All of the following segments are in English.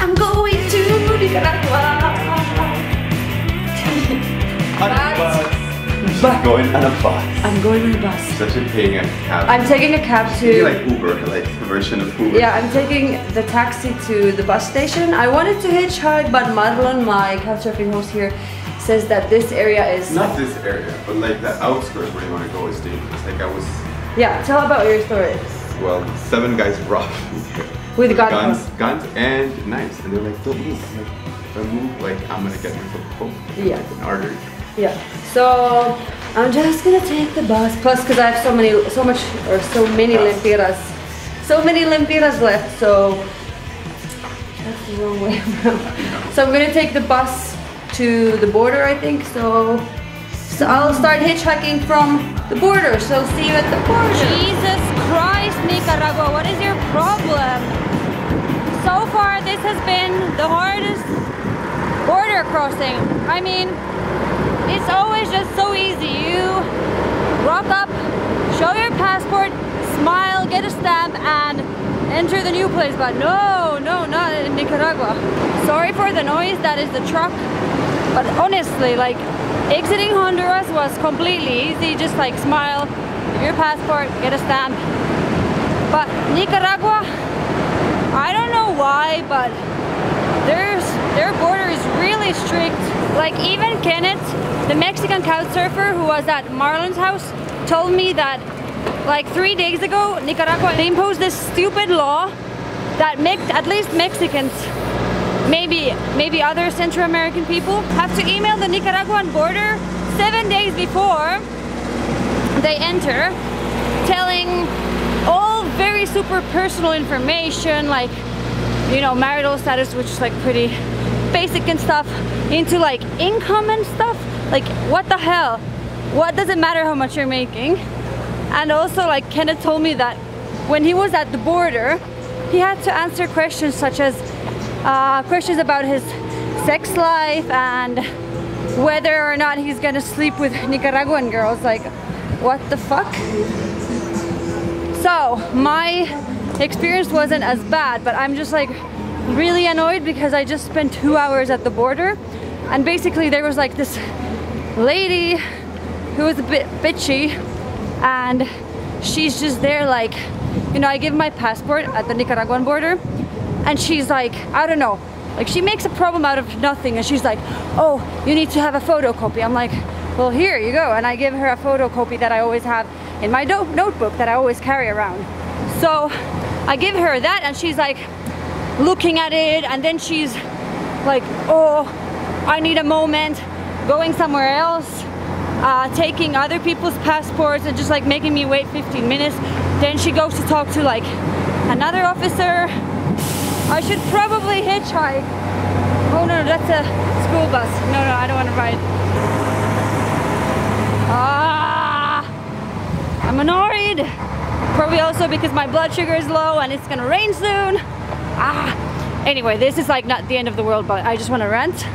I'm going to Nicaragua. Going on a bus. I'm going on a bus. Such a taking a cab. I'm taking a cab to... like Uber, like the version of Uber. Yeah, I'm taking the taxi to the bus station. I wanted to hitchhike, but Marlon, my couchsurfing host here, says that this area is... Not this area, but like the outskirts where you want to go is dangerous. Like I was... Yeah, tell about your story. Well, 7 guys robbed me here. With guns and knives. And they're like, don't move. I'm like, if I move, like I'm gonna get myself home. Yeah. Like an artery. Yeah. So I'm just gonna take the bus. Plus, because I have so many lempiras. So many lempiras left, so that's the wrong way around. So I'm gonna take the bus to the border, I think. So I'll start hitchhiking from the border. So see you at the border. Jesus Christ, Nicaragua, what is your problem? So far, this has been the hardest border crossing. I mean, it's always just so easy. You rock up, show your passport, smile, get a stamp, and enter the new place. But no, not in Nicaragua. Sorry for the noise, that is the truck. But honestly, like, exiting Honduras was completely easy. Just like smile, give your passport, get a stamp. But Nicaragua, I don't know why, but their border is really strict. Like even Kenneth, the Mexican couchsurfer who was at Marlon's house, told me that like 3 days ago, Nicaragua, they imposed this stupid law that at least Mexicans, maybe other Central American people, have to email the Nicaraguan border 7 days before they enter, telling all very super personal information, like, you know, marital status, which is like pretty basic and stuff, into like income and stuff. Like, what the hell? What does it matter how much you're making? And also, like, Kenneth told me that when he was at the border, he had to answer questions such as questions about his sex life and whether or not he's gonna sleep with Nicaraguan girls. Like, what the fuck? So my experience wasn't as bad, but I'm just like really annoyed because I just spent 2 hours at the border, and basically there was like this lady who was a bit bitchy, and she's just there like, you know, I give my passport at the Nicaraguan border, and she's like, I don't know, like she makes a problem out of nothing, and she's like, oh, you need to have a photocopy. I'm like, well, here you go, and I give her a photocopy that I always have in my notebook that I always carry around. So I give her that, and she's like looking at it, and then she's like, oh, I need a moment, going somewhere else, taking other people's passports and just like making me wait 15 minutes. Then she goes to talk to like another officer. I should probably hitchhike. Oh no, that's a school bus. No, I don't want to ride. I'm annoyed. Probably also because my blood sugar is low and it's gonna rain soon. Anyway, this is like not the end of the world, but I just want to rant.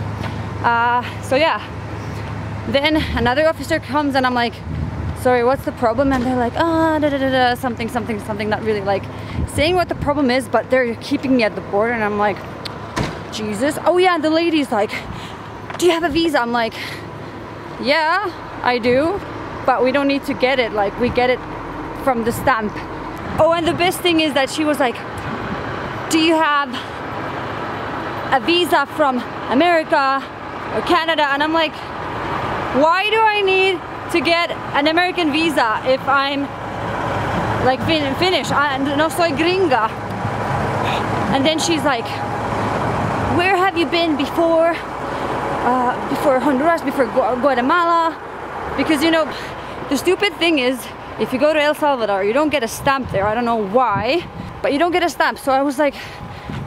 So yeah. Then another officer comes and I'm like, sorry, what's the problem? And they're like, something, not really like saying what the problem is, but they're keeping me at the border, and I'm like, Jesus. Oh yeah, and the lady's like, do you have a visa? I'm like, yeah, I do, but we don't need to get it, like we get it from the stamp. Oh, and the best thing is that she was like, do you have a visa from America or Canada? And I'm like, why do I need to get an American visa if I'm like Finnish? No soy gringa. And then she's like, where have you been before? Before Honduras, before Guatemala? Because, you know, the stupid thing is, if you go to El Salvador, you don't get a stamp there. I don't know why, but you don't get a stamp. So I was like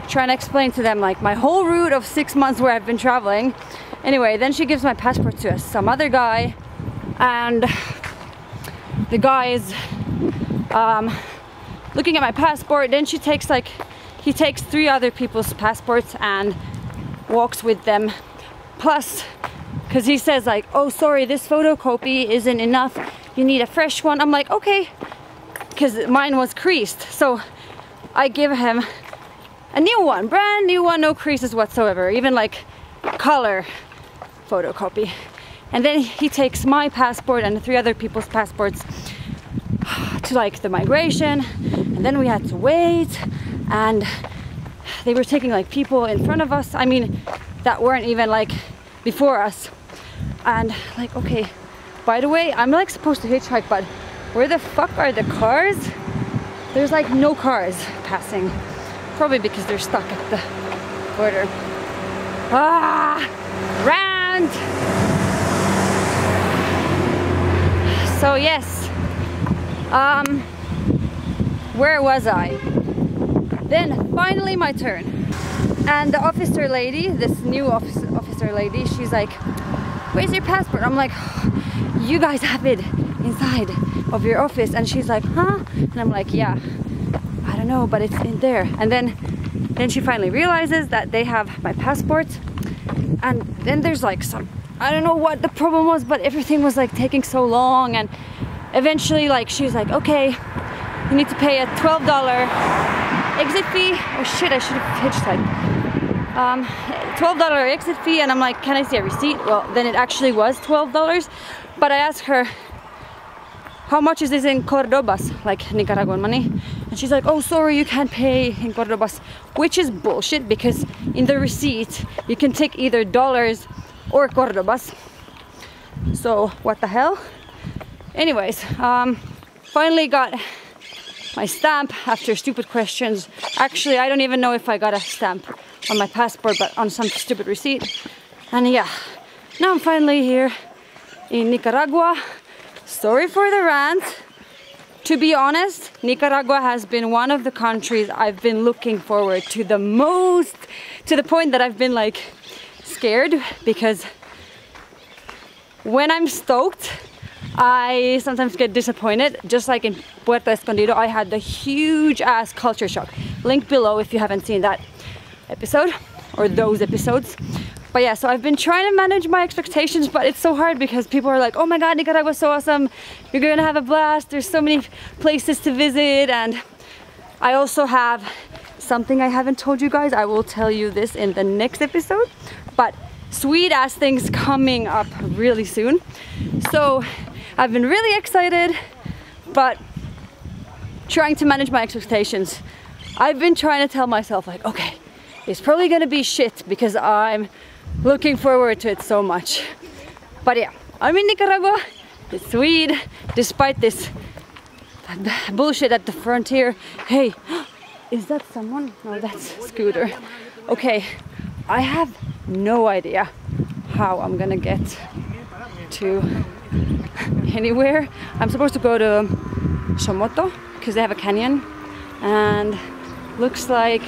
trying to explain to them like my whole route of 6 months where I've been traveling. Anyway, then she gives my passport to some other guy, and the guy is looking at my passport. Then she takes like, he takes 3 other people's passports and walks with them. Plus, because he says like, oh sorry, this photocopy isn't enough, you need a fresh one. I'm like, okay, because mine was creased. So I give him A new one, brand new one, no creases whatsoever, even like color photocopy. And then he takes my passport and 3 other people's passports to like the migration, and then we had to wait, and they were taking like people in front of us, I mean that weren't even like before us, and like, okay, by the way, I'm like supposed to hitchhike, but where the fuck are the cars? There's like no cars passing, probably because they're stuck at the border. Round. So yes, where was I? Then finally my turn, and the officer lady, this new officer lady, she's like, where's your passport? I'm like, you guys have it inside of your office. And she's like, huh? And I'm like, yeah, I don't know, but it's in there. And then she finally realizes that they have my passport, and then there's like some, I don't know what the problem was, but everything was like taking so long, and eventually like she's like, okay, you need to pay a $12 exit fee. Oh shit, I should have hitchhiked. $12 exit fee, and I'm like, can I see a receipt? Well, then it actually was $12, but I asked her, how much is this in Cordobas, like Nicaraguan money? And she's like, oh, sorry, you can't pay in Cordobas, which is bullshit, because in the receipt you can take either dollars or Cordobas. So what the hell? Anyways, finally got my stamp after stupid questions. Actually, I don't even know if I got a stamp on my passport, but on some stupid receipt. And yeah, now I'm finally here in Nicaragua. Sorry for the rant. To be honest, Nicaragua has been one of the countries I've been looking forward to the most, to the point that I've been like scared, because when I'm stoked, I sometimes get disappointed. Just like in Puerto Escondido, I had the huge ass culture shock. Link below if you haven't seen that episode or those episodes. But yeah, so I've been trying to manage my expectations, but it's so hard because people are like, oh my god, Nicaragua is so awesome, you're gonna have a blast, there's so many places to visit. And I also have something I haven't told you guys. I will tell you this in the next episode, but sweet ass things coming up really soon. So I've been really excited, but trying to manage my expectations. I've been trying to tell myself like, okay, it's probably gonna be shit because I'm looking forward to it so much. But yeah, I'm in Nicaragua. It's sweet, despite this bullshit at the frontier. Hey, is that someone? No, that's Scooter. Okay, I have no idea how I'm gonna get to anywhere. I'm supposed to go to Somoto because they have a canyon, and looks like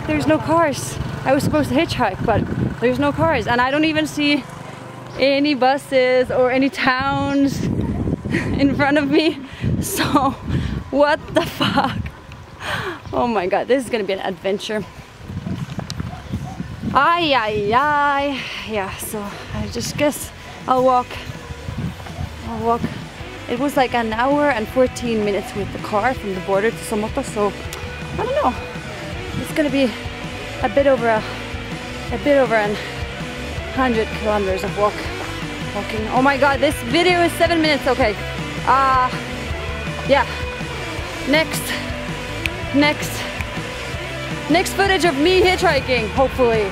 there's no cars. I was supposed to hitchhike, but there's no cars, and I don't even see any buses or any towns in front of me. So what the fuck? Oh my god, this is gonna be an adventure. Ay, ay, ay. Yeah, so I just guess I'll walk. It was like an hour and 14 minutes with the car from the border to Somoto, so I don't know. It's gonna be a bit over 100 kilometers of walking. Oh my god, this video is 7 minutes. Okay. Yeah. Next footage of me hitchhiking, hopefully.